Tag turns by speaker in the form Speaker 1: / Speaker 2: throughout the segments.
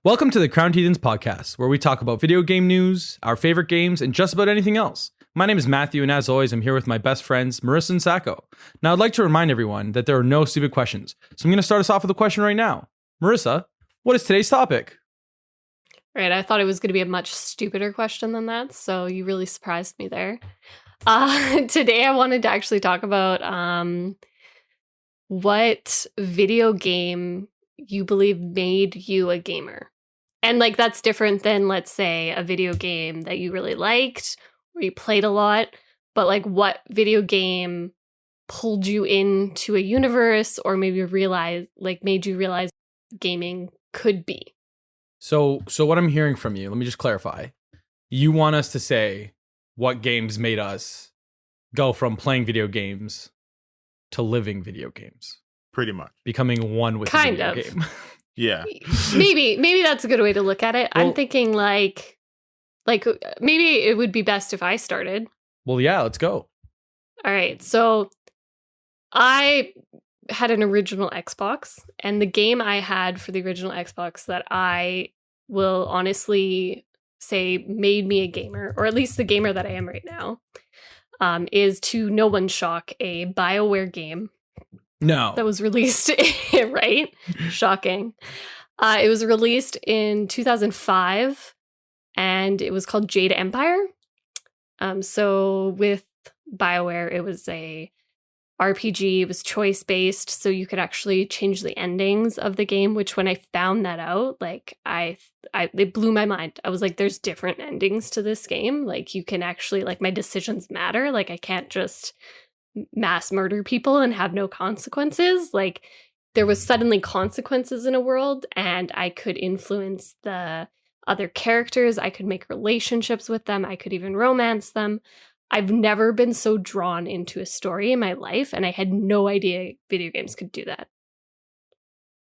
Speaker 1: Welcome to the Crowned Heathens podcast, where we talk about video game news, our favorite games, and just about anything else. My name is Matthew, and as always, I'm here with my best friends, Marissa and Sacco. Now, I'd like to remind everyone that there are no stupid questions, so I'm going to start us off with a question right now. Marissa, what is today's topic?
Speaker 2: Right, I thought it was going to be a much stupider question than that, so you really surprised me there. Today I wanted to actually talk about what video game you believe made you a gamer. And like that's different than, let's say, a video game that you really liked or you played a lot, but like what video game pulled you into a universe or maybe made you realize gaming could be.
Speaker 1: So what I'm hearing from you, let me just clarify. You want us to say what games made us go from playing video games to living video games.
Speaker 3: Pretty much.
Speaker 1: Becoming one with the video game.
Speaker 3: Yeah.
Speaker 2: Maybe that's a good way to look at it. Well, I'm thinking like maybe it would be best if I started.
Speaker 1: Well, yeah, let's go.
Speaker 2: All right. So I had an original Xbox, and the game I had for the original Xbox that I will honestly say made me a gamer, or at least the gamer that I am right now, is, to no one's shock, a BioWare game.
Speaker 1: No.
Speaker 2: That was released, right? Shocking. It was released in 2005, and it was called Jade Empire. So with BioWare, it was a RPG. It was choice-based, so you could actually change the endings of the game, which when I found that out, like it blew my mind. I was like, there's different endings to this game. Like you can actually, like, my decisions matter. Like I can't just mass murder people and have no consequences. Like there was suddenly consequences in a world, and I could influence the other characters. I could make relationships with them. I could even romance them. I've never been so drawn into a story in my life, and I had no idea video games could do that.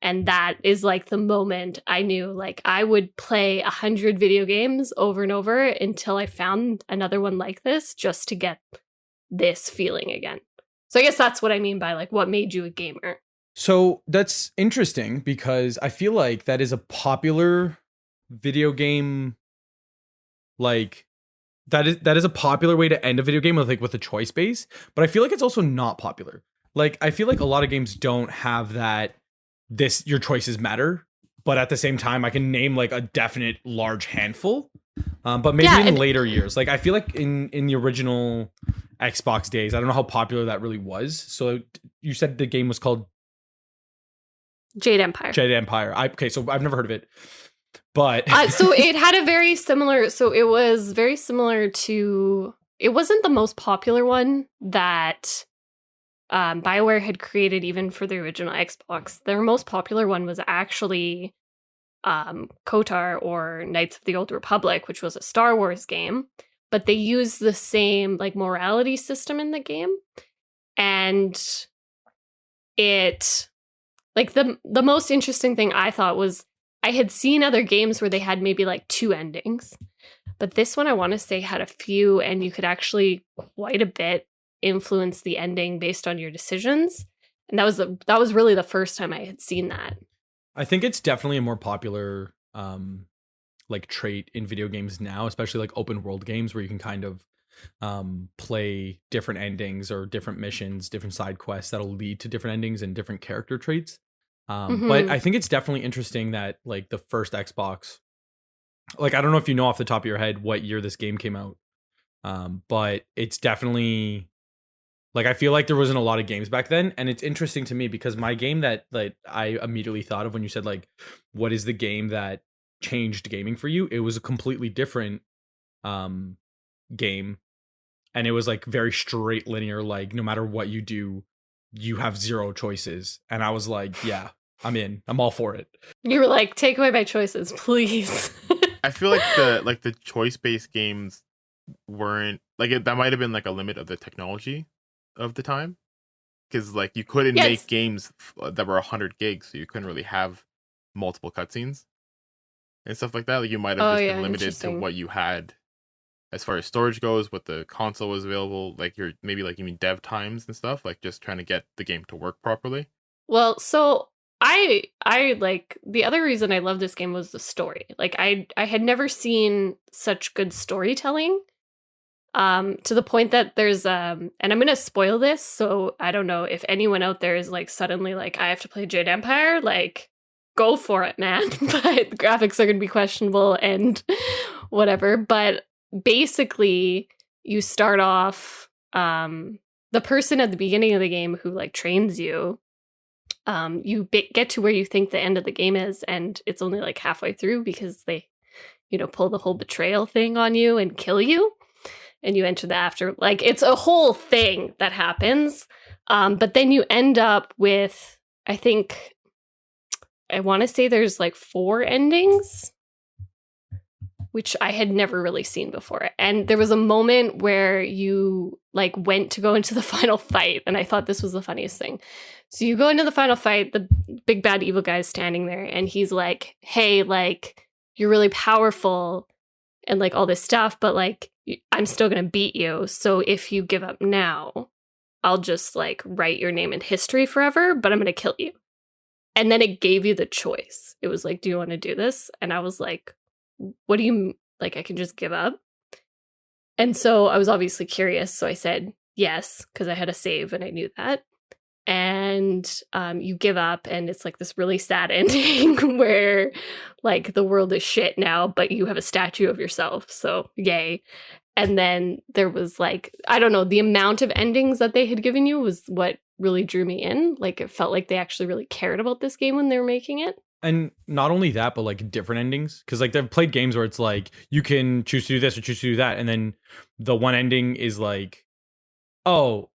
Speaker 2: And that is like the moment I knew, like, I would play 100 video games over and over until I found another one like this, just to get this feeling again. So I guess that's what I mean by like what made you a gamer.
Speaker 1: So that's interesting, because I feel like that is a popular video game, like that is a popular way to end a video game with a choice base, but I feel like it's also not popular. Like I feel like a lot of games don't have that your choices matter, but at the same time I can name like a definite large handful. But maybe in later years, like I feel like in the original Xbox days, I don't know how popular that really was. So you said the game was called
Speaker 2: Jade Empire.
Speaker 1: So I've never heard of it. But
Speaker 2: so it had a very similar, so it was very similar to, it wasn't the most popular one that BioWare had created even for the original Xbox. Their most popular one was actually KOTOR, or Knights of the Old Republic, which was a Star Wars game, but they used the same like morality system in the game. And it, like the most interesting thing I thought was, I had seen other games where they had maybe like 2 endings, but this one I want to say had a few, and you could actually quite a bit influence the ending based on your decisions. And that was really the first time I had seen that.
Speaker 1: I think it's definitely a more popular like trait in video games now, especially like open world games where you can kind of play different endings or different missions, different side quests that'll lead to different endings and different character traits. But I think it's definitely interesting that like the first Xbox, like I don't know if you know off the top of your head what year this game came out, but it's definitely, like I feel like there wasn't a lot of games back then, and it's interesting to me because my game that like I immediately thought of when you said like what is the game that changed gaming for you, it was a completely different game, and it was like very straight linear, like no matter what you do you have 0 choices, and I was like, yeah, I'm all for it.
Speaker 2: You were like, take away my choices, please.
Speaker 3: I feel like the choice-based games weren't like that might have been like a limit of the technology of the time, because like you couldn't make games that were 100 gigs, so you couldn't really have multiple cutscenes and stuff like that. Like you might have just been limited to what you had as far as storage goes, what the console was available, like your maybe like you mean dev times and stuff, like just trying to get the game to work properly.
Speaker 2: Well, so I like the other reason I love this game was the story. Like I had never seen such good storytelling. To the point that there's and I'm gonna spoil this, so I don't know if anyone out there is like suddenly like I have to play Jade Empire, like go for it, man. But the graphics are gonna be questionable and whatever. But basically you start off the person at the beginning of the game who like trains you, you get to where you think the end of the game is, and it's only like halfway through because they, pull the whole betrayal thing on you and kill you, and you enter the after. Like it's a whole thing that happens, but then you end up with, I want to say there's like 4 endings, which I had never really seen before. And there was a moment where you like went to go into the final fight, and I thought this was the funniest thing. So you go into the final fight, the big bad evil guy is standing there, and he's like, hey, like, you're really powerful and like all this stuff, but like, I'm still going to beat you. So if you give up now, I'll just like write your name in history forever, but I'm going to kill you. And then it gave you the choice. It was like, do you want to do this? And I was like, what do you like? I can just give up. And so I was obviously curious. So I said yes, because I had a save and I knew that. And you give up, and it's like this really sad ending where like the world is shit now, but you have a statue of yourself. So yay. And then there was like, I don't know, the amount of endings that they had given you was what really drew me in. Like it felt like they actually really cared about this game when they were making it.
Speaker 1: And not only that, but like different endings. Because like they've played games where it's like you can choose to do this or choose to do that, and then the one ending is like, oh,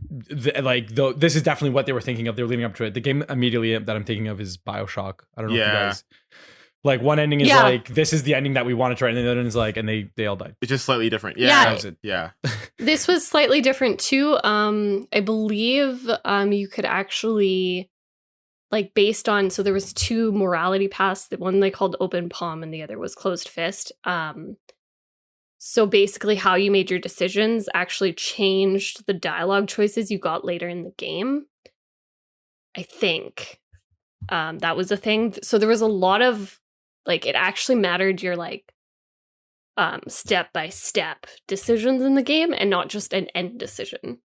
Speaker 1: this is definitely what they were thinking of. They were leading up to it. The game immediately that I'm thinking of is Bioshock. I don't know if you guys. Like one ending is like, this is the ending that we want to try, and the other one is like, and they all died.
Speaker 3: It's just slightly different. Yeah.
Speaker 2: Yeah. This was slightly different too. I believe you could actually, like, based on, so there was 2 morality paths. The one they called open palm and the other was closed fist. So basically how you made your decisions actually changed the dialogue choices you got later in the game. I think that was a thing. So there was a lot of, like, it actually mattered your, like, step-by-step decisions in the game and not just an end decision.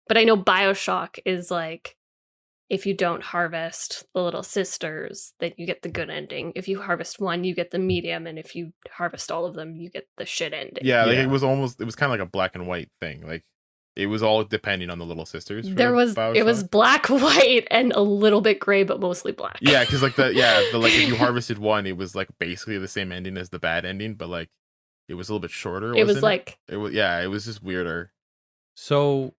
Speaker 2: But I know Bioshock is like, if you don't harvest the little sisters, then you get the good ending. If you harvest one, you get the medium, and if you harvest all of them, you get the shit ending.
Speaker 3: Yeah, like it was kind of like a black and white thing. Like it was all depending on the little sisters.
Speaker 2: It was black, white, and a little bit gray, but mostly black.
Speaker 3: Yeah, because like if you harvested one, it was like basically the same ending as the bad ending, but like it was a little bit shorter.
Speaker 2: It
Speaker 3: was just weirder.
Speaker 1: So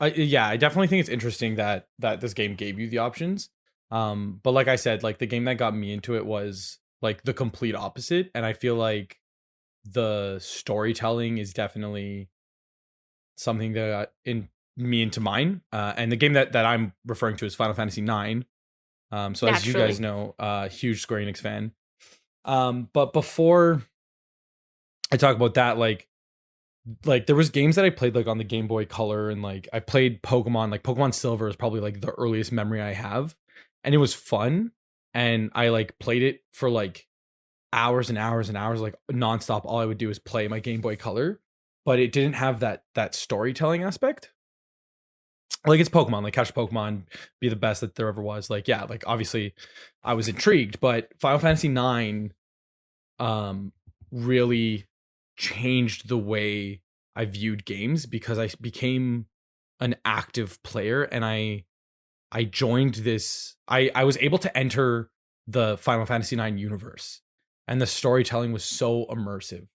Speaker 1: I definitely think it's interesting that this game gave you the options. But like I said, like the game that got me into it was like the complete opposite. And I feel like the storytelling is definitely something that got me into mine. And the game that I'm referring to is Final Fantasy IX. So as you guys know, huge Square Enix fan. But before I talk about that, like there was games that I played like on the Game Boy Color, and like I played Pokemon. Like Pokemon Silver is probably like the earliest memory I have, and it was fun, and I like played it for like hours and hours and hours, like nonstop. All I would do is play my Game Boy Color, but it didn't have that storytelling aspect. Like it's Pokemon, like catch Pokemon, be the best that there ever was. Like yeah, like obviously I was intrigued, but Final Fantasy IX really changed the way I viewed games, because I became an active player, and I joined this. I was able to enter the Final Fantasy IX universe, and the storytelling was so immersive.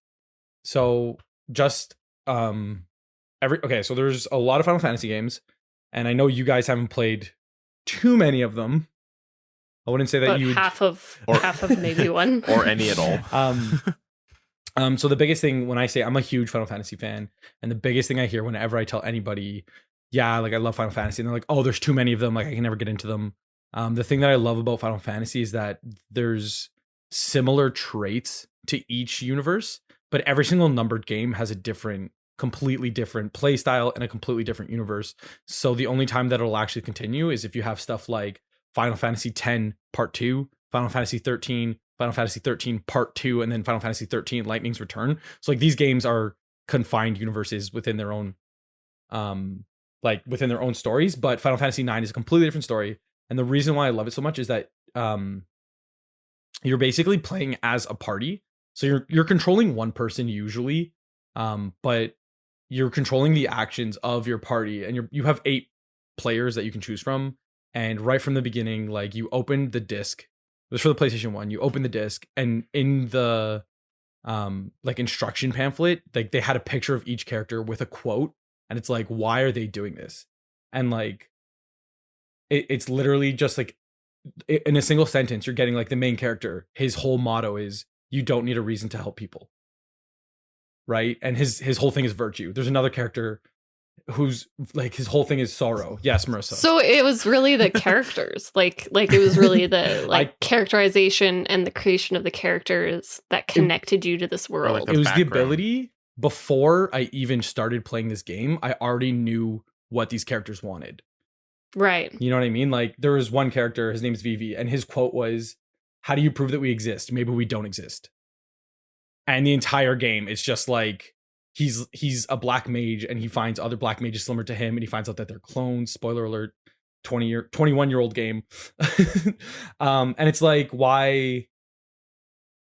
Speaker 1: So just so there's a lot of Final Fantasy games, and I know you guys haven't played too many of them. I wouldn't say that you
Speaker 2: half of maybe one
Speaker 3: or any at all.
Speaker 1: So the biggest thing when I say I'm a huge Final Fantasy fan, and the biggest thing I hear whenever I tell anybody, yeah, like I love Final Fantasy, and they're like, oh, there's too many of them, like I can never get into them. The thing that I love about Final Fantasy is that there's similar traits to each universe, but every single numbered game has a completely different play style and a completely different universe. So the only time that it'll actually continue is if you have stuff like Final Fantasy X Part 2, Final Fantasy 13, Final Fantasy 13 Part 2, and then Final Fantasy 13 Lightning's Return. So like these games are confined universes within their own within their own stories, but Final Fantasy 9 is a completely different story. And the reason why I love it so much is that you're basically playing as a party. So you're controlling one person usually, but you're controlling the actions of your party, and you have 8 players that you can choose from. And right from the beginning, like you open the disc. It was for the PlayStation 1. You open the disc, and in the like instruction pamphlet, like they had a picture of each character with a quote, and it's like, why are they doing this? And like it's literally just like in a single sentence, you're getting like the main character, his whole motto is, you don't need a reason to help people, right? And his whole thing is virtue. There's another character who's like, his whole thing is sorrow. Yes, Marissa.
Speaker 2: So it was really the characters, like it was really the characterization and the creation of the characters that connected you to this world.
Speaker 1: It was the ability. Before I even started playing this game, I already knew what these characters wanted.
Speaker 2: Right.
Speaker 1: You know what I mean? Like there was one character, his name's Vivi, and his quote was, how do you prove that we exist? Maybe we don't exist. And the entire game is just like, he's a black mage, and he finds other black mages similar to him, and he finds out that they're clones. Spoiler alert, 21-year-old game. And it's like, why?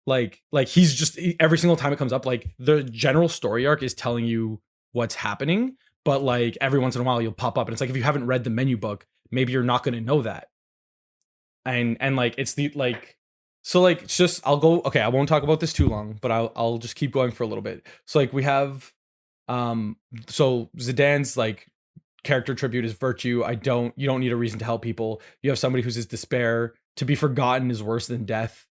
Speaker 1: Like he's just, every single time it comes up, like the general story arc is telling you what's happening, but like every once in a while you'll pop up, and it's like, if you haven't read the menu book, maybe you're not going to know that. And like it's the like, so like it's just, I'll go, okay, I won't talk about this too long, but I'll just keep going for a little bit. So like we have so Zidane's like character tribute is virtue. You don't need a reason to help people. You have somebody who's his despair. To be forgotten is worse than death.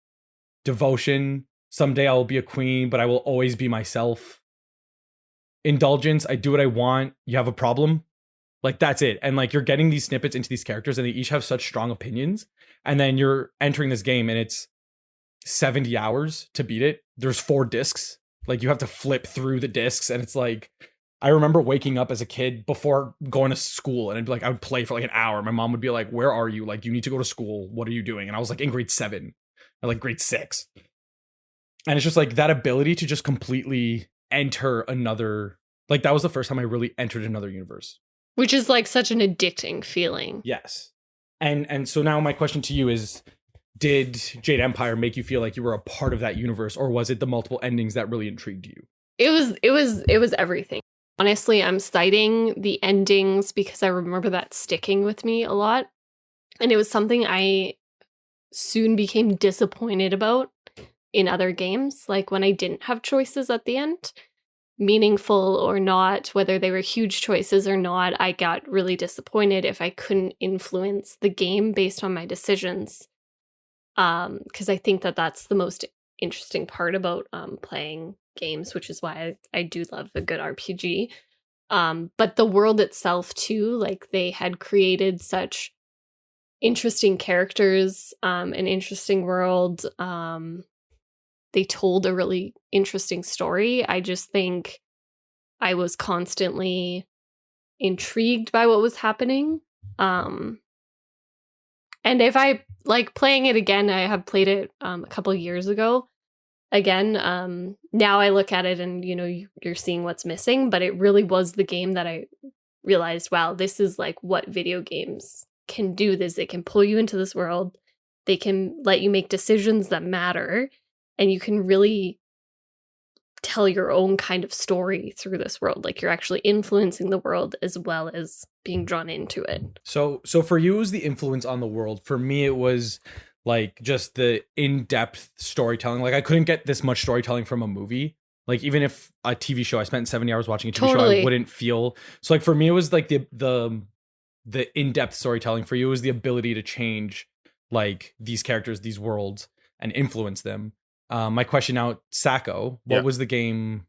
Speaker 1: Devotion, someday I will be a queen, but I will always be myself. Indulgence, I do what I want. You have a problem. Like that's it. And like you're getting these snippets into these characters, and they each have such strong opinions. And then you're entering this game, and it's 70 hours to beat it. There's 4 discs. Like you have to flip through the discs, and it's like, I remember waking up as a kid before going to school, and I'd be like, I would play for like an hour. My mom would be like, where are you? Like, you need to go to school. What are you doing? And I was like in grade 7 or like grade 6. And it's just like that ability to just completely enter another, like that was the first time I really entered another universe.
Speaker 2: Which is like such an addicting feeling.
Speaker 1: Yes. And so now my question to you is, did Jade Empire make you feel like you were a part of that universe, or was it the multiple endings that really intrigued you?
Speaker 2: It was everything. Honestly, I'm citing the endings because I remember that sticking with me a lot. And it was something I soon became disappointed about in other games, like when I didn't have choices at the end, meaningful or not, whether they were huge choices or not. I got really disappointed if I couldn't influence the game based on my decisions, because I think that that's the most interesting part about playing games, which is why I do love a good RPG. But the world itself too, like they had created such interesting characters, an interesting world. They told a really interesting story. I just think I was constantly intrigued by what was happening. And if I like playing it again, I have played it a couple of years ago. Again, now I look at it and, you know, you're seeing what's missing, but it really was the game that I realized, wow, this is like what video games can do. This, they can pull you into this world. They can let you make decisions that matter, and you can really tell your own kind of story through this world. Like you're actually influencing the world as well as being drawn into it.
Speaker 1: So for you, it was the influence on the world. For me, it was like just the in-depth storytelling. Like I couldn't get this much storytelling from a movie. Like even if a TV show, I spent 70 hours watching a TV show, I wouldn't feel. So like for me, it was like the in-depth storytelling. For you, it was the ability to change like these characters, these worlds, and influence them. My question now, Sacco, what was the game?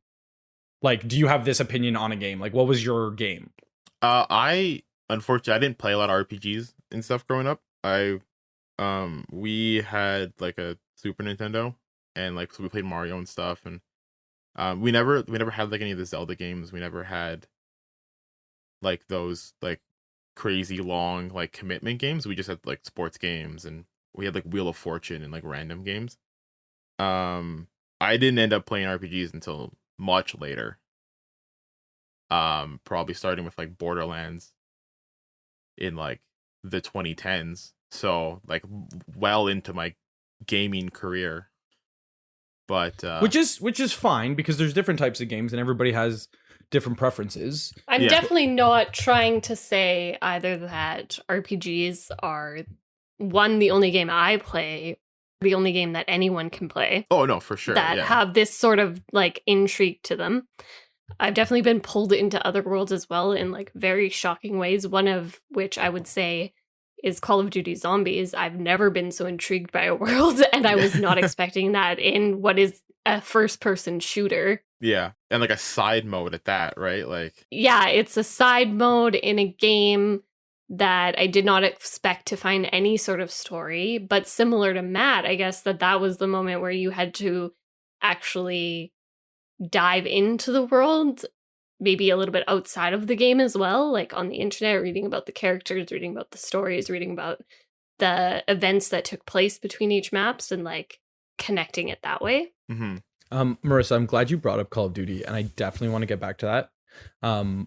Speaker 1: Like, do you have this opinion on a game? Like, what was your game?
Speaker 3: Unfortunately, I didn't play a lot of RPGs and stuff growing up. We had like a Super Nintendo, and like so we played Mario and stuff, and we never had like any of the Zelda games. We never had like those like crazy long like commitment games. We just had like sports games, and we had like Wheel of Fortune and like random games. I didn't end up playing RPGs until much later. Probably starting with like Borderlands in like the 2010s. So like well into my gaming career. But
Speaker 1: which is fine, because there's different types of games and everybody has different preferences.
Speaker 2: I'm definitely not trying to say either that RPGs are the only game I play, the only game that anyone can play.
Speaker 3: Oh no, for sure.
Speaker 2: That have this sort of like intrigue to them. I've definitely been pulled into other worlds as well in like very shocking ways, one of which I would say is Call of Duty Zombies. I've never been so intrigued by a world, and I was not expecting that in what is a first-person shooter.
Speaker 3: Yeah, and like a side mode at that, right? Like,
Speaker 2: yeah, it's a side mode in a game that I did not expect to find any sort of story, but similar to Matt, I guess that was the moment where you had to actually dive into the world, maybe a little bit outside of the game as well, like on the internet, reading about the characters, reading about the stories, reading about the events that took place between each maps, and like connecting it that way.
Speaker 3: Mm-hmm.
Speaker 1: Marissa, I'm glad you brought up Call of Duty, and I definitely want to get back to that.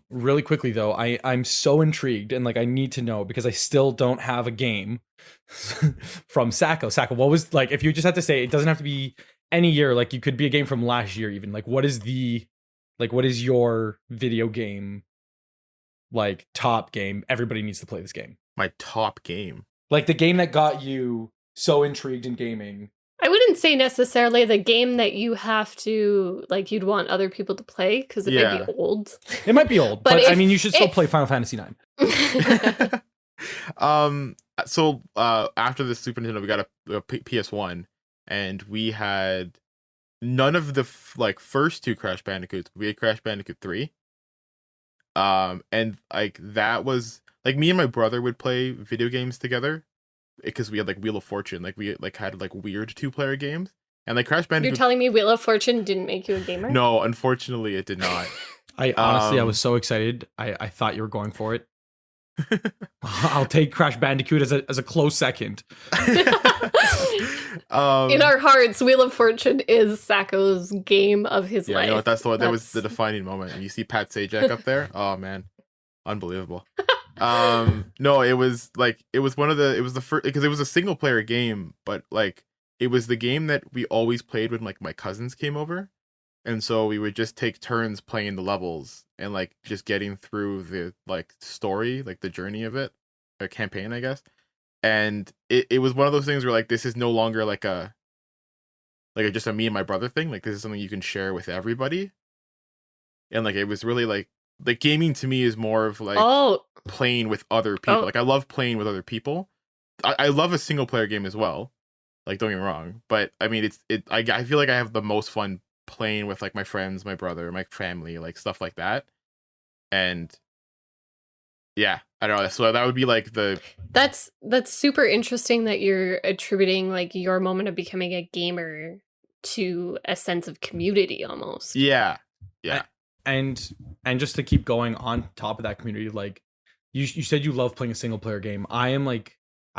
Speaker 1: Really quickly though, I'm so intrigued, and like I need to know, because I still don't have a game from Sacco. Sacco, what was, like, if you just had to say, it doesn't have to be any year, like you could be a game from last year even, like what is your video game, like top game? Everybody needs to play this game.
Speaker 3: My top game.
Speaker 1: Like the game that got you so intrigued in gaming.
Speaker 2: I wouldn't say necessarily the game that you have to, like, you'd want other people to play, because it might be old.
Speaker 1: It might be old, but I mean, you should still play Final Fantasy IX.
Speaker 3: So after the Super Nintendo, we got a PS1, and we had none of the first two Crash Bandicoots. We had Crash Bandicoot 3. And like that was like, me and my brother would play video games together, because we had like Wheel of Fortune, like we like had like weird 2-player games, and like Crash Bandicoot.
Speaker 2: You're telling me Wheel of Fortune didn't make you a gamer?
Speaker 3: No, unfortunately, it did not.
Speaker 1: I honestly, I was so excited. I thought you were going for it. I'll take Crash Bandicoot as a close second.
Speaker 2: In our hearts, Wheel of Fortune is Sacco's game of his life.
Speaker 3: You know what? That was the defining moment. You see Pat Sajak up there? Oh man, unbelievable. No, it was one of the, it was the first, because it was a single player game, but like it was the game that we always played when like my cousins came over, and so we would just take turns playing the levels and like just getting through the like story, like the journey of it, a campaign, I guess. And it was one of those things where like, this is no longer like a just a me and my brother thing. Like, this is something you can share with everybody. And like, it was really like gaming to me is more of like playing with other people. Like, I love playing with other people. I love a single player game as well. Like, don't get me wrong, but I mean, I feel like I have the most fun playing with like my friends, my brother, my family, like stuff like that. And yeah, I don't know. So that would be like
Speaker 2: that's super interesting that you're attributing like your moment of becoming a gamer to a sense of community almost.
Speaker 3: Yeah.
Speaker 1: And just to keep going on top of that community, like you said you love playing a single player game. I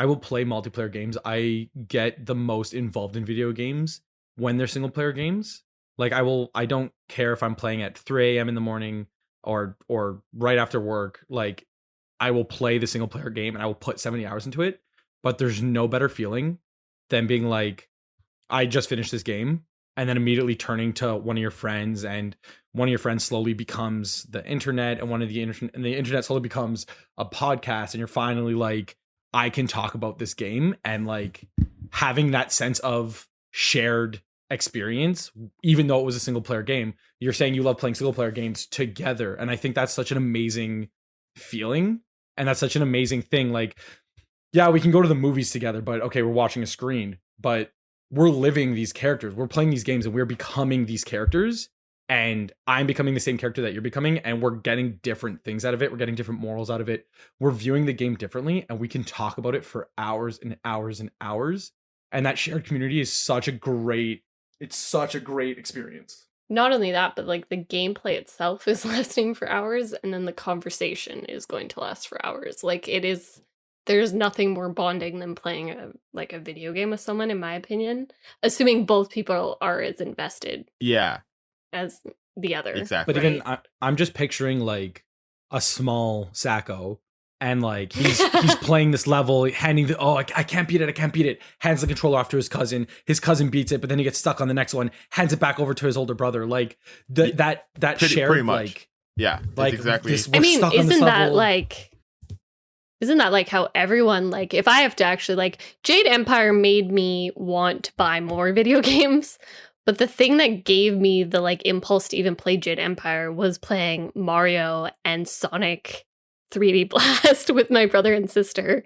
Speaker 1: will play multiplayer games. I get the most involved in video games when they're single player games. Like I don't care if I'm playing at 3 a.m. in the morning or right after work. Like, I will play the single player game and I will put 70 hours into it. But there's no better feeling than being like, I just finished this game, and then immediately turning to one of your friends, and one of your friends slowly becomes the internet, and the internet slowly becomes a podcast, and you're finally like, I can talk about this game, and like having that sense of shared experience, even though it was a single player game. You're saying you love playing single player games together, and I think that's such an amazing feeling, and that's such an amazing thing. Like, yeah, we can go to the movies together, but okay, we're watching a screen, but we're living these characters, we're playing these games, and we're becoming these characters, and I'm becoming the same character that you're becoming, and we're getting different things out of it, we're getting different morals out of it, we're viewing the game differently, and we can talk about it for hours and hours and hours. And that shared community is such a great experience.
Speaker 2: not only that, but like the gameplay itself is lasting for hours, and then the conversation is going to last for hours. Like it is, there's nothing more bonding than playing a video game with someone, in my opinion. Assuming both people are as invested
Speaker 3: Yeah,
Speaker 2: as the other.
Speaker 3: exactly.
Speaker 1: But even I'm just picturing like a small Sacco, and like he's playing this level, handing I can't beat it, hands the controller off to his cousin beats it, but then he gets stuck on the next one, hands it back over to his older brother, like that shared
Speaker 3: pretty much.
Speaker 1: like
Speaker 3: yeah,
Speaker 1: like
Speaker 3: exactly.
Speaker 2: I mean, isn't that like how everyone, like, if I have to actually, like, Jade Empire made me want to buy more video games, but the thing that gave me the like impulse to even play Jade Empire was playing Mario and Sonic 3D Blast with my brother and sister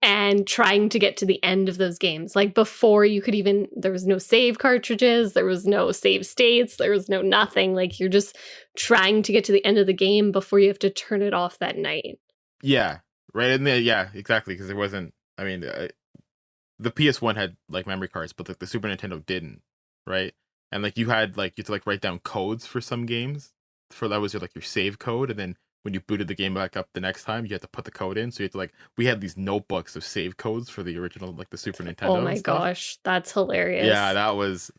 Speaker 2: and trying to get to the end of those games. Like before you could even, there was no save cartridges, there was no save states, there was no nothing. Like you're just trying to get to the end of the game before you have to turn it off that night.
Speaker 3: Yeah, right. And yeah, exactly. Because there wasn't, I mean, the PS1 had like memory cards, but like the Super Nintendo didn't, right? And like you had to like write down codes for some games. For that was your save code, and then when you booted the game back up the next time, you had to put the code in. So you had to like, we had these notebooks of save codes for the original like the Super Nintendo.
Speaker 2: Oh my gosh, that's hilarious.
Speaker 3: Yeah, that was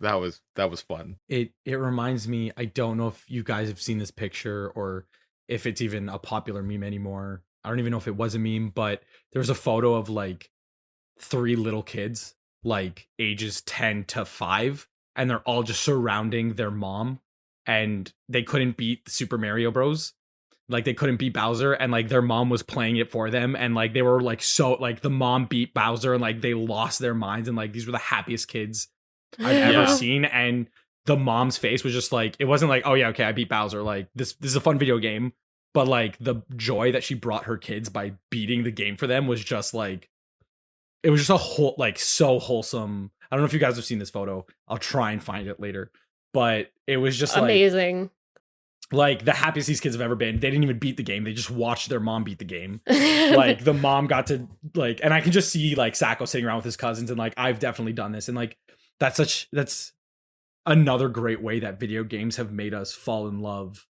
Speaker 3: fun.
Speaker 1: It reminds me, I don't know if you guys have seen this picture or if it's even a popular meme anymore. I don't even know if it was a meme, but there was a photo of like 3 little kids, like ages 10 to 5, and they're all just surrounding their mom, and they couldn't beat Super Mario Bros. Like they couldn't beat Bowser, and like their mom was playing it for them, and like they were like, so like the mom beat Bowser, and like they lost their minds, and like these were the happiest kids I've ever seen. And the mom's face was just like, it wasn't like, oh yeah, okay, I beat Bowser, like this is a fun video game, but like the joy that she brought her kids by beating the game for them was just like, it was just a whole, like, so wholesome. I don't know if you guys have seen this photo. I'll try and find it later, but it was just
Speaker 2: amazing.
Speaker 1: Like the happiest these kids have ever been. They didn't even beat the game. They just watched their mom beat the game. Like the mom got to like, and I can just see like Sacco sitting around with his cousins, and like, I've definitely done this. And like, that's another great way that video games have made us fall in love,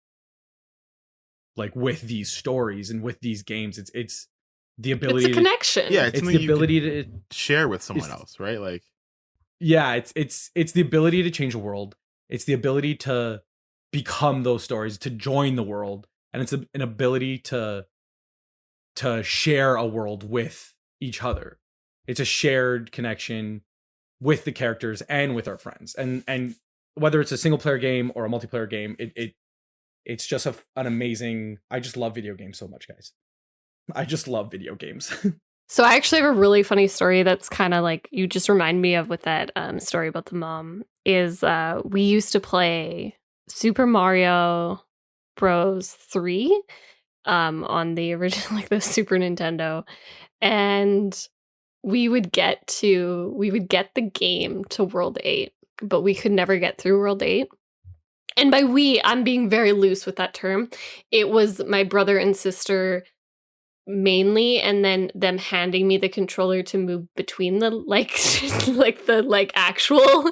Speaker 1: like with these stories and with these games. It's the ability,
Speaker 2: it's a connection.
Speaker 3: Yeah,
Speaker 1: it's the ability to
Speaker 3: share with someone else, right? Like,
Speaker 1: yeah, it's the ability to change the world. It's the ability to become those stories, to join the world, and it's an ability to share a world with each other. It's a shared connection with the characters and with our friends, and whether it's a single player game or a multiplayer game, it's just an amazing. I just love video games so much, guys. I just love video games.
Speaker 2: So I actually have a really funny story that's kind of like, you just remind me of with that story about the mom, is we used to play Super Mario Bros. 3 on the original, like the Super Nintendo. And we would get the game to World 8, but we could never get through World 8. And by we, I'm being very loose with that term. It was my brother and sister mainly, and then them handing me the controller to move between the like the actual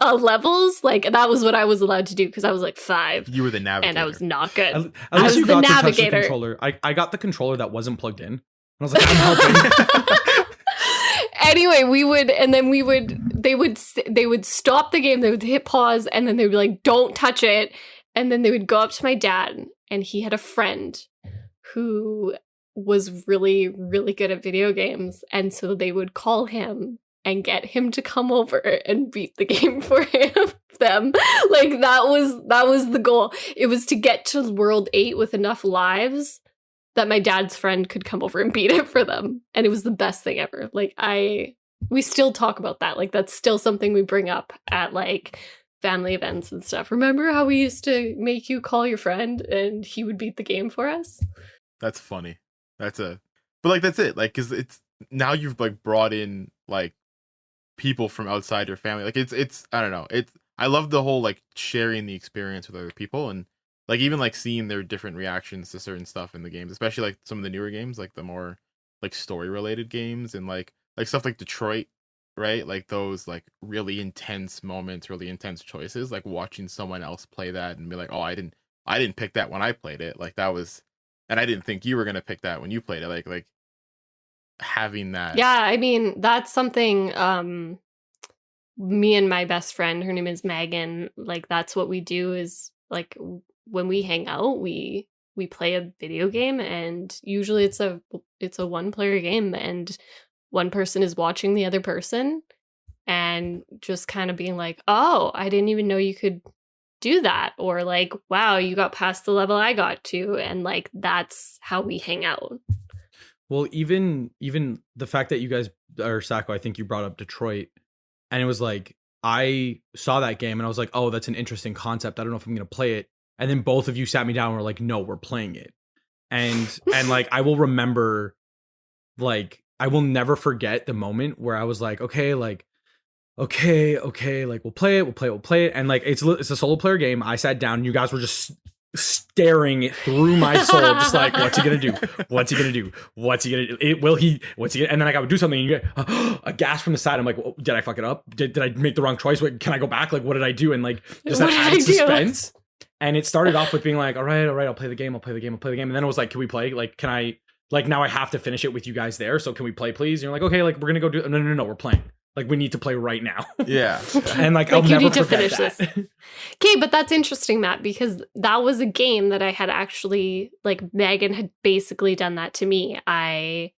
Speaker 2: levels. Like that was what I was allowed to do because I was like 5.
Speaker 3: You were the navigator,
Speaker 2: and I was not good.
Speaker 1: At least you
Speaker 2: the
Speaker 1: got
Speaker 2: navigator.
Speaker 1: To touch the controller. I got the controller that wasn't plugged in. I was like, I'm helping.
Speaker 2: Anyway, they would stop the game. They would hit pause, and then they would be like, "Don't touch it." And then they would go up to my dad, and he had a friend who was really, really good at video games. And so they would call him and get him to come over and beat the game for them. Like that was the goal. It was to get to World 8 with enough lives that my dad's friend could come over and beat it for them. And it was the best thing ever. Like we still talk about that. Like that's still something we bring up at like family events and stuff. Remember how we used to make you call your friend and he would beat the game for us?
Speaker 3: That's funny. But like that's it. Like, cause it's now you've like brought in like people from outside your family. Like it's I don't know. I love the whole like sharing the experience with other people, and like even like seeing their different reactions to certain stuff in the games, especially like some of the newer games, like the more like story related games, and like stuff like Detroit. right? Like those like really intense moments, really intense choices, like watching someone else play that and be like, oh, I didn't pick that when I played it. Like that was, and I didn't think you were gonna pick that when you played it. Like having that.
Speaker 2: Yeah, I mean, that's something me and my best friend, her name is Megan, like that's what we do is like when we hang out, we play a video game, and usually it's a one player game, and one person is watching the other person and just kind of being like, "Oh, I didn't even know you could do that," or like, "Wow, you got past the level I got to," and like that's how we hang out.
Speaker 1: Well, even the fact that you guys, or Sacco, I think you brought up Detroit, and it was like I saw that game and I was like, oh, that's an interesting concept. I don't know if I'm gonna play it. And then both of you sat me down and were like, no, we're playing it. And like I will remember, like I will never forget the moment where I was like, okay, like okay, like we'll play it, and like it's a solo player game. I sat down and you guys were just staring through my soul, just like, what's he gonna do? What's he gonna do? What's he gonna do? What's he gonna, and then like I would do something and you get a gasp from the side. I'm like, well, did I fuck it up? Did I make the wrong choice? Wait, can I go back? Like, what did I do? And like just that added suspense. And it started off with being like, all right, I'll play the game. And then it was like, can we play? Like, can I, like, now I have to finish it with you guys there. So can we play, please? And you're like, okay, like we're gonna go do, no, we're playing. Like we need to play right now.
Speaker 3: Yeah.
Speaker 1: And like I'll
Speaker 2: you
Speaker 1: never
Speaker 2: need to
Speaker 1: forget
Speaker 2: finish
Speaker 1: that.
Speaker 2: this. Okay, but that's interesting, Matt, because that was a game that I had actually, like Megan had basically done that to me. I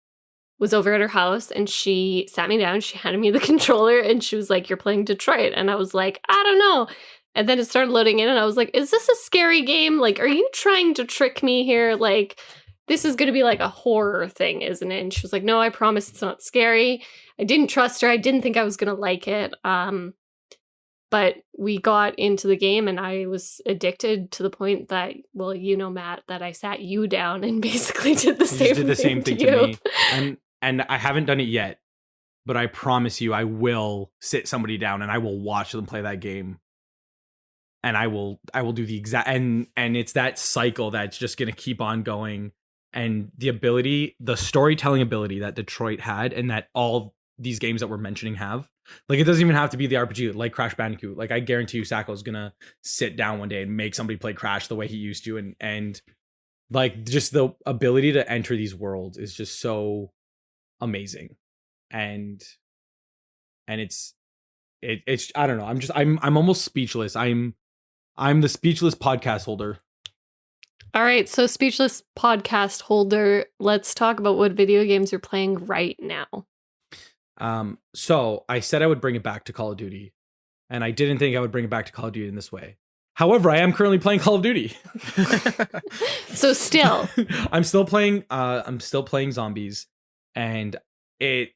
Speaker 2: was over at her house and she sat me down, she handed me the controller and she was like, "You're playing Detroit." And I was like, "I don't know." And then it started loading in and I was like, "Is this a scary game? Like, are you trying to trick me here? Like, this is going to be like a horror thing, isn't it?" And she was like, "No, I promise it's not scary." I didn't trust her. I didn't think I was going to like it. But we got into the game and I was addicted to the point that, well, you know, Matt, that I sat you down and basically did the same thing to
Speaker 1: me. And I haven't done it yet, but I promise you I will sit somebody down and I will watch them play that game. And I will do the exact, and it's that cycle that's just going to keep on going. And the storytelling ability that Detroit had, and that all these games that we're mentioning have, like, it doesn't even have to be the RPG, like Crash Bandicoot. Like, I guarantee you Sacco's gonna sit down one day and make somebody play Crash the way he used to, and like just the ability to enter these worlds is just so amazing. And it's I don't know, I'm almost speechless. I'm the speechless podcast holder.
Speaker 2: All right, so speechless podcast holder, let's talk about what video games you're playing right now.
Speaker 1: So I said I would bring it back to Call of Duty, and I didn't think I would bring it back to Call of Duty in this way. However, I am currently playing Call of Duty.
Speaker 2: So still,
Speaker 1: I'm still playing zombies, and it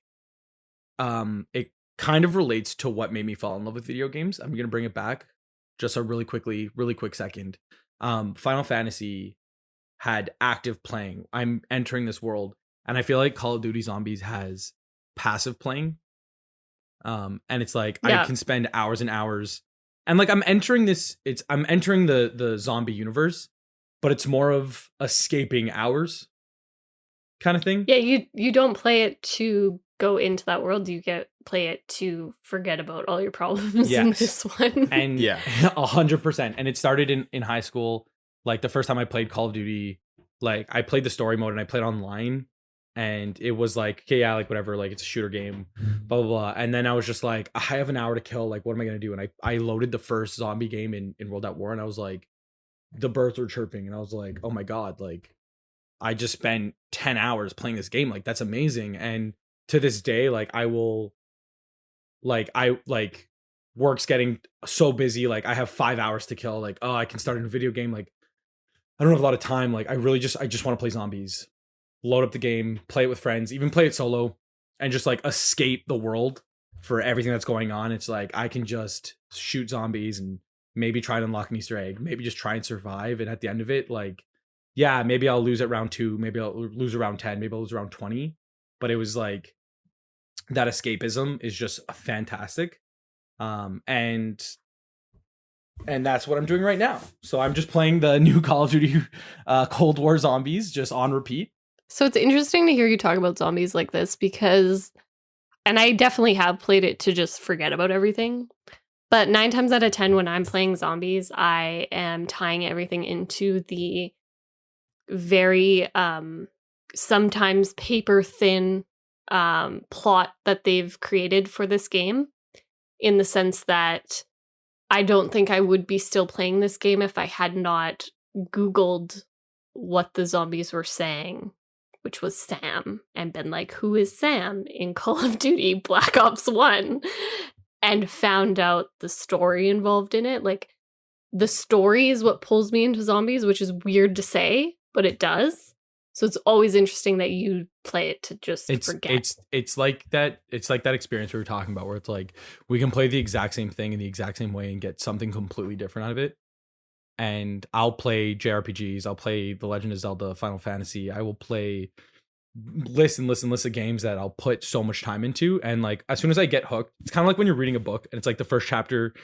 Speaker 1: kind of relates to what made me fall in love with video games. I'm gonna bring it back just a really quick second. Final Fantasy had active playing. I'm entering this world, and I feel like Call of Duty Zombies has passive playing. And it's like, I can spend hours and hours, and like I'm entering the zombie universe, but it's more of escaping hours kind of thing.
Speaker 2: Yeah, you don't play it to go into that world, you play it to forget about all your problems in this one.
Speaker 1: And 100%. And it started in high school. Like the first time I played Call of Duty, like I played the story mode and I played online, and it was like, okay, yeah, like whatever, like it's a shooter game, blah blah blah. And then I was just like, I have an hour to kill, like what am I gonna do? And I loaded the first zombie game in World at War, and I was like, the birds were chirping, and I was like, oh my god, like I just spent 10 hours playing this game, like that's amazing. And to this day, like work's getting so busy, like I have 5 hours to kill, like, oh, I can start a video game, like I don't have a lot of time, like I just want to play zombies, load up the game, play it with friends, even play it solo, and just like escape the world for everything that's going on. It's like I can just shoot zombies and maybe try and unlock an Easter egg, maybe just try and survive, and at the end of it, like, yeah, maybe I'll lose at round 2, maybe I'll lose around 10, maybe I'll lose around 20, but it was like that escapism is just fantastic. And that's what I'm doing right now. So I'm just playing the new Call of Duty Cold War Zombies just on repeat.
Speaker 2: So it's interesting to hear you talk about zombies like this, because And I definitely have played it to just forget about everything. But 9 times out of 10, when I'm playing zombies, I am tying everything into the very sometimes paper thin plot that they've created for this game, in the sense that I don't think I would be still playing this game if I had not Googled what the zombies were saying, which was Sam, and been like, who is Sam in Call of Duty Black Ops 1? And found out the story involved in it. Like, the story is what pulls me into zombies, which is weird to say, but it does. So it's always interesting that you play it to just forget.
Speaker 1: It's like that experience we were talking about, where it's like we can play the exact same thing in the exact same way and get something completely different out of it. And I'll play JRPGs, I'll play The Legend of Zelda, Final Fantasy, I will play list of games that I'll put so much time into, and like as soon as I get hooked, it's kind of like when you're reading a book and it's like the first chapter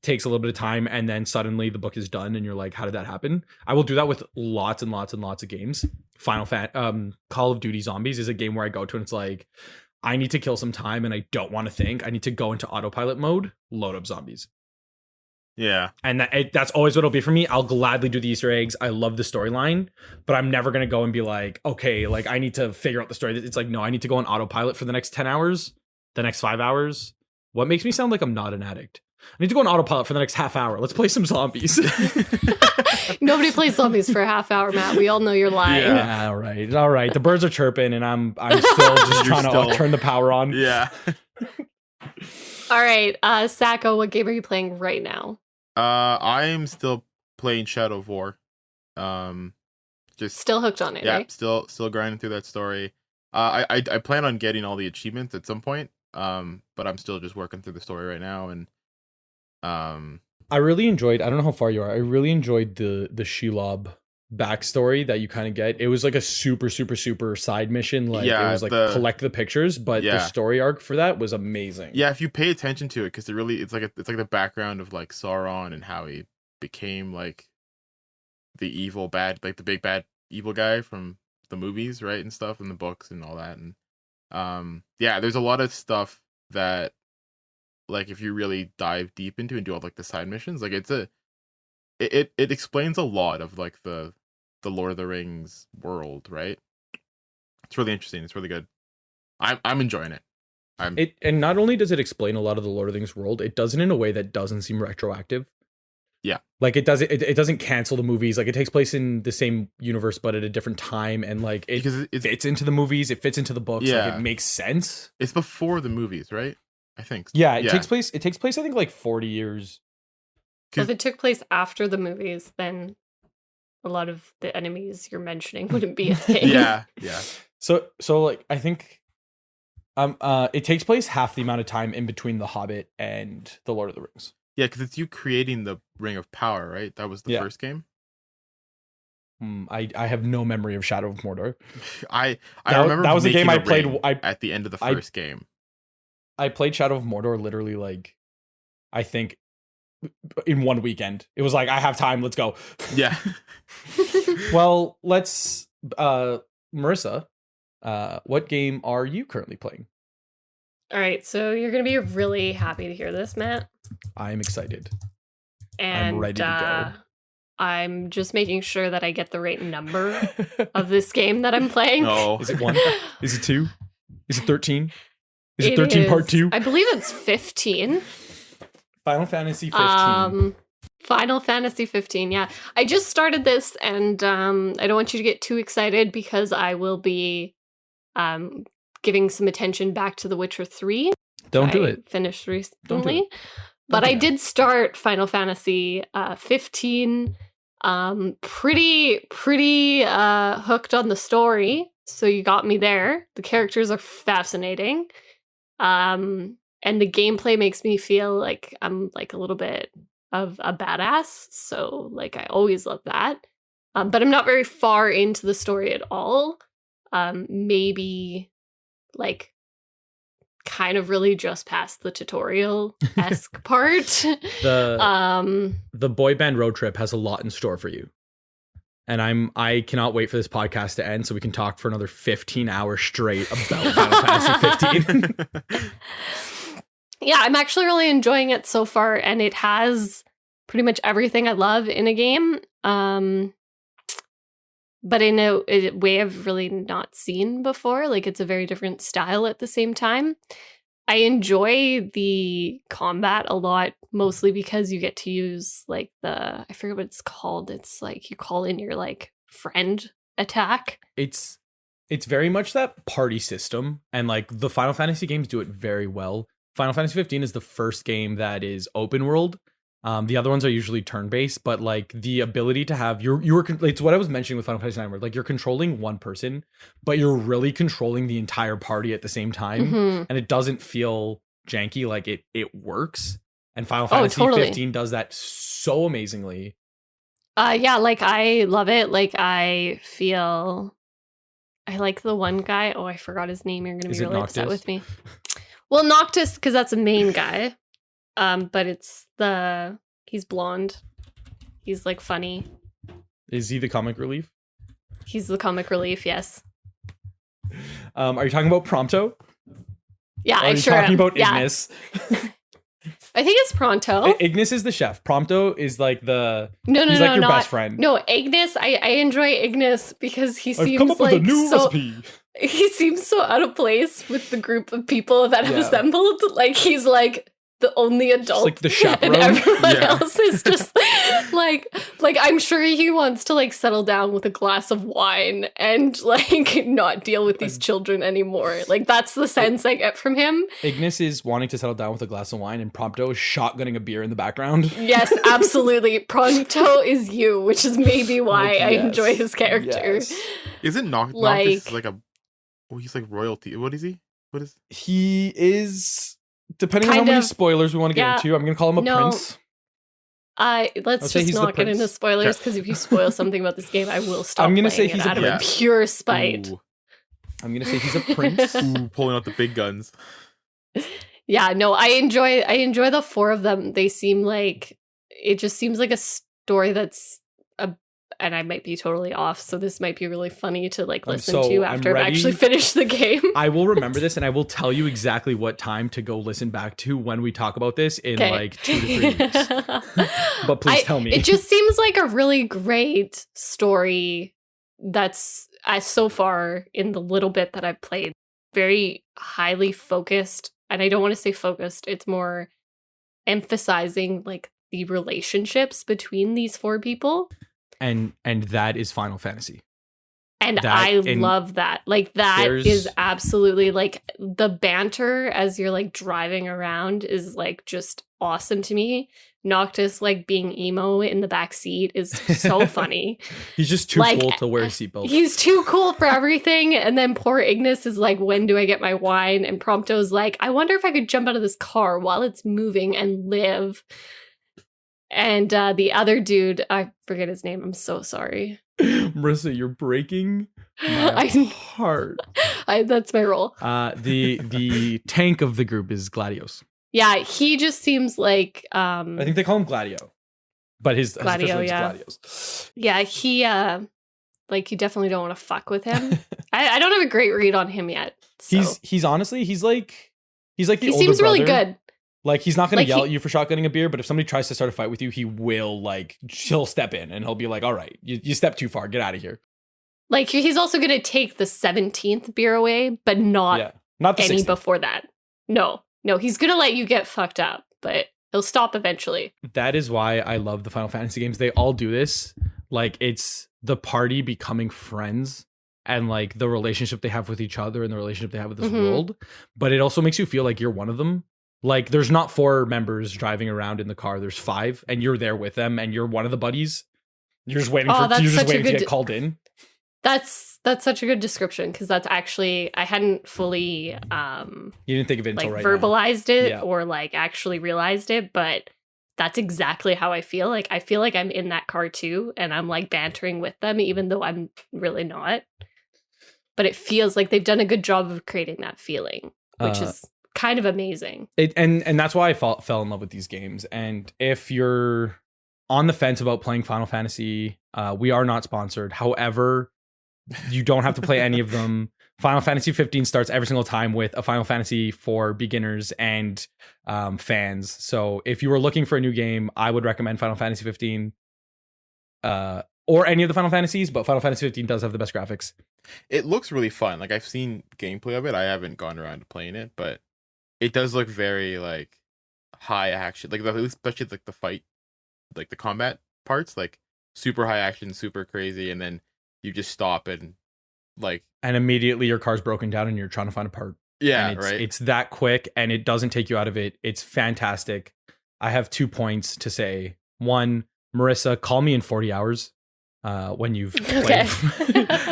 Speaker 1: takes a little bit of time and then suddenly the book is done and you're like, how did that happen? I will do that with lots and lots and lots of games. Call of Duty Zombies is a game where I go to and it's like, I need to kill some time and I don't want to think. I need to go into autopilot mode, load up zombies.
Speaker 3: Yeah.
Speaker 1: And that's always what it'll be for me. I'll gladly do the Easter eggs. I love the storyline, but I'm never going to go and be like, okay, like I need to figure out the story. It's like, no, I need to go on autopilot for the next 10 hours, the next 5 hours. What makes me sound like I'm not an addict? I need to go on autopilot for the next half hour. Let's play some zombies.
Speaker 2: Nobody plays zombies for a half hour, Matt. We all know you're lying.
Speaker 1: Yeah, all right. The birds are chirping and I'm still just trying to turn the power on.
Speaker 3: Yeah.
Speaker 2: All right, Sacco, what game are you playing right now?
Speaker 3: I'm still playing Shadow of War. Just
Speaker 2: still hooked on it,
Speaker 3: yeah,
Speaker 2: right?
Speaker 3: Still grinding through that story. I plan on getting all the achievements at some point. But I'm still just working through the story right now, and
Speaker 1: I really enjoyed, I don't know how far you are, I really enjoyed the Shelob backstory that you kind of get. It was like a super side mission, like it was like collect the pictures, but the story arc for that was amazing.
Speaker 3: Yeah, if you pay attention to it, because it's like the background of like Sauron and how he became like the evil bad, like the big bad evil guy from the movies, right, and stuff, and the books and all that. And there's a lot of stuff that, like, if you really dive deep into and do all like the side missions, like it explains a lot of like the Lord of the Rings world, right? It's really interesting. It's really good. I'm enjoying it.
Speaker 1: And not only does it explain a lot of the Lord of the Rings world, it does it in a way that doesn't seem retroactive.
Speaker 3: Yeah,
Speaker 1: like it doesn't cancel the movies. Like it takes place in the same universe but at a different time, and like it fits into the movies, it fits into the books.
Speaker 3: Yeah,
Speaker 1: like it makes sense.
Speaker 3: It's before the movies, right? I think.
Speaker 1: Yeah, it takes place. I think like 40 years.
Speaker 2: Well, if it took place after the movies, then a lot of the enemies you're mentioning wouldn't be a thing.
Speaker 3: Yeah.
Speaker 1: So like I think it takes place half the amount of time in between The Hobbit and The Lord of the Rings.
Speaker 3: Yeah, because it's you creating the Ring of Power, right? That was the first game.
Speaker 1: I have no memory of Shadow of Mordor.
Speaker 3: I remember
Speaker 1: that was the game I played
Speaker 3: at the end of the first game.
Speaker 1: I played Shadow of Mordor literally, like, I think in one weekend. It was like, I have time, let's go.
Speaker 3: Yeah.
Speaker 1: Well, let's Marissa, what game are you currently playing?
Speaker 2: All right, so you're going to be really happy to hear this, Matt.
Speaker 1: I'm excited.
Speaker 2: And
Speaker 1: I'm ready to go.
Speaker 2: I'm just making sure that I get the right number of this game that I'm playing.
Speaker 3: No.
Speaker 1: Is it 1? Is it 2? Is it 13? Is it 13 part 2?
Speaker 2: I believe it's 15.
Speaker 1: Final Fantasy 15.
Speaker 2: Final Fantasy 15, yeah. I just started this, and I don't want you to get too excited because I will be giving some attention back to The Witcher 3.
Speaker 1: Don't do it.
Speaker 2: Finished recently. But I did start Final Fantasy 15. Pretty hooked on the story. So you got me there. The characters are fascinating. And the gameplay makes me feel like I'm like a little bit of a badass. So like I always love that. But I'm not very far into the story at all. Maybe like kind of really just past the tutorial-esque part.
Speaker 1: The boy band road trip has a lot in store for you. and I cannot wait for this podcast to end so we can talk for another 15 hours straight about Final Fantasy 15.
Speaker 2: Yeah, I'm actually really enjoying it so far, and it has pretty much everything I love in a game, but in a way I've really not seen before. Like, it's a very different style at the same time. I enjoy the combat a lot, mostly because you get to use like I forget what it's called. It's like you call in your like friend attack.
Speaker 1: It's very much that party system, and like the Final Fantasy games do it very well. Final Fantasy 15 is the first game that is open world. The other ones are usually turn-based, but like the ability to have it's what I was mentioning with Final Fantasy 9, where like you're controlling one person, but you're really controlling the entire party at the same time, and it doesn't feel janky. Like it works, and Final Fantasy 15 does that so amazingly.
Speaker 2: Yeah, like I love it. Like I like the one guy. Oh, I forgot his name. You're gonna be really upset with me. Well, Noctis, because that's a main guy. But he's blonde. He's like funny.
Speaker 1: Is he the comic relief?
Speaker 2: He's the comic relief, yes.
Speaker 1: Are you talking about Prompto?
Speaker 2: Yeah,
Speaker 1: I sure am. Are you talking about Ignis?
Speaker 2: I think it's Pronto.
Speaker 1: Ignis is the chef. Prompto is like
Speaker 2: he's
Speaker 1: like your best friend.
Speaker 2: No, Ignis. I enjoy Ignis because he seems
Speaker 1: come up
Speaker 2: like
Speaker 1: with a new recipe.
Speaker 2: He seems so out of place with the group of people that have assembled. Like he's like the only adult,
Speaker 1: like the chaperone,
Speaker 2: and everyone else is just like I'm sure he wants to like settle down with a glass of wine and like not deal with these children anymore. Like that's the sense I get from him.
Speaker 1: Ignis is wanting to settle down with a glass of wine, and Prompto is shotgunning a beer in the background.
Speaker 2: Yes, absolutely. Prompto is you, which is maybe why I enjoy his character.
Speaker 3: Yes. Isn't Noctis like he's like royalty? What is he?
Speaker 1: He is. Depending on how many spoilers we want to get into, I'm going to call him a prince.
Speaker 2: Let's just not get into spoilers, because if you spoil something about this game, I will stop. I'm going to say he's out of pure spite.
Speaker 1: Ooh. I'm going to say he's a prince.
Speaker 3: Pulling out the big guns.
Speaker 2: Yeah, no, I enjoy the four of them. They seem like, it just seems like a story that's and I might be totally off, so this might be really funny to like listen to after I've actually finished the game.
Speaker 1: I will remember this, and I will tell you exactly what time to go listen back to when we talk about this in like 2 to 3 weeks. But please tell me.
Speaker 2: It just seems like a really great story that's, so far in the little bit that I've played, very highly focused. And I don't want to say focused, it's more emphasizing like the relationships between these four people.
Speaker 1: And that is Final Fantasy.
Speaker 2: And I love that. Like that is absolutely like the banter as you're like driving around is like just awesome to me. Noctis like being emo in the back seat is so funny.
Speaker 1: He's just too cool to wear a seatbelt.
Speaker 2: He's too cool for everything. And then poor Ignis is like, when do I get my wine? And Prompto's like, I wonder if I could jump out of this car while it's moving and live. And the other dude, I forget his name. I'm so sorry.
Speaker 1: Marissa, you're breaking my heart.
Speaker 2: That's my role.
Speaker 1: The tank of the group is Gladios.
Speaker 2: Yeah, he just seems like
Speaker 1: I think they call him Gladio, but his official name is Gladios.
Speaker 2: Yeah, he like you definitely don't want to fuck with him. I don't have a great read on him yet. So.
Speaker 1: He's honestly he's like the older brother. He
Speaker 2: seems really good.
Speaker 1: Like, he's not going to yell at you for shotgunning a beer, but if somebody tries to start a fight with you, he'll step in and he'll be like, all right, you stepped too far. Get out of here.
Speaker 2: Like, he's also going to take the 17th beer away, but not the any 16th. Before that. No, he's going to let you get fucked up, but he'll stop eventually.
Speaker 1: That is why I love the Final Fantasy games. They all do this. Like, it's the party becoming friends and, like, the relationship they have with each other and the relationship they have with this world. But it also makes you feel like you're one of them. Like, there's not 4 members driving around in the car. There's 5, and you're there with them, and you're one of the buddies. You're just waiting to get called in.
Speaker 2: That's such a good description, because that's actually, I hadn't fully
Speaker 1: you didn't think of it until
Speaker 2: like verbalized it or like actually realized it, but that's exactly how I feel. Like, I feel like I'm in that car too, and I'm like bantering with them, even though I'm really not. But it feels like they've done a good job of creating that feeling, which is kind of amazing.
Speaker 1: And that's why I fell in love with these games. And if you're on the fence about playing Final Fantasy, we are not sponsored. However, you don't have to play any of them. Final Fantasy 15 starts every single time with a Final Fantasy for beginners and fans. So if you were looking for a new game, I would recommend Final Fantasy 15 or any of the Final Fantasies, but Final Fantasy 15 does have the best graphics.
Speaker 3: It looks really fun. Like I've seen gameplay of it. I haven't gone around to playing it, but it does look very like high action. Like especially like the fight, like the combat parts, like super high action, super crazy, and then you just stop and like
Speaker 1: and immediately your car's broken down and you're trying to find a part.
Speaker 3: Yeah,
Speaker 1: and
Speaker 3: right.
Speaker 1: It's that quick and it doesn't take you out of it. It's fantastic. I have 2 points to say. One, Marissa, call me in 40 hours when you've played.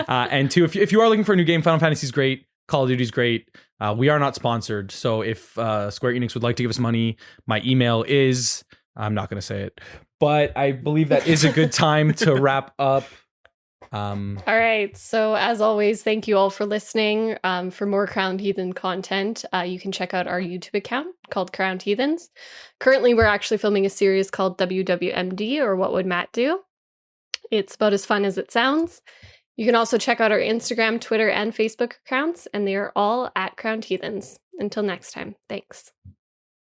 Speaker 1: And 2, if you are looking for a new game, Final Fantasy is great. Call of Duty is great. We are not sponsored. So if Square Enix would like to give us money, my email is, I'm not going to say it, but I believe that is a good time to wrap up.
Speaker 2: All right. So as always, thank you all for listening. For more Crowned Heathen content, you can check out our YouTube account called Crowned Heathens. Currently, we're actually filming a series called WWMD, or What Would Matt Do? It's about as fun as it sounds. You can also check out our Instagram, Twitter, and Facebook accounts, and they are all at Crowned Heathens. Until next time, thanks.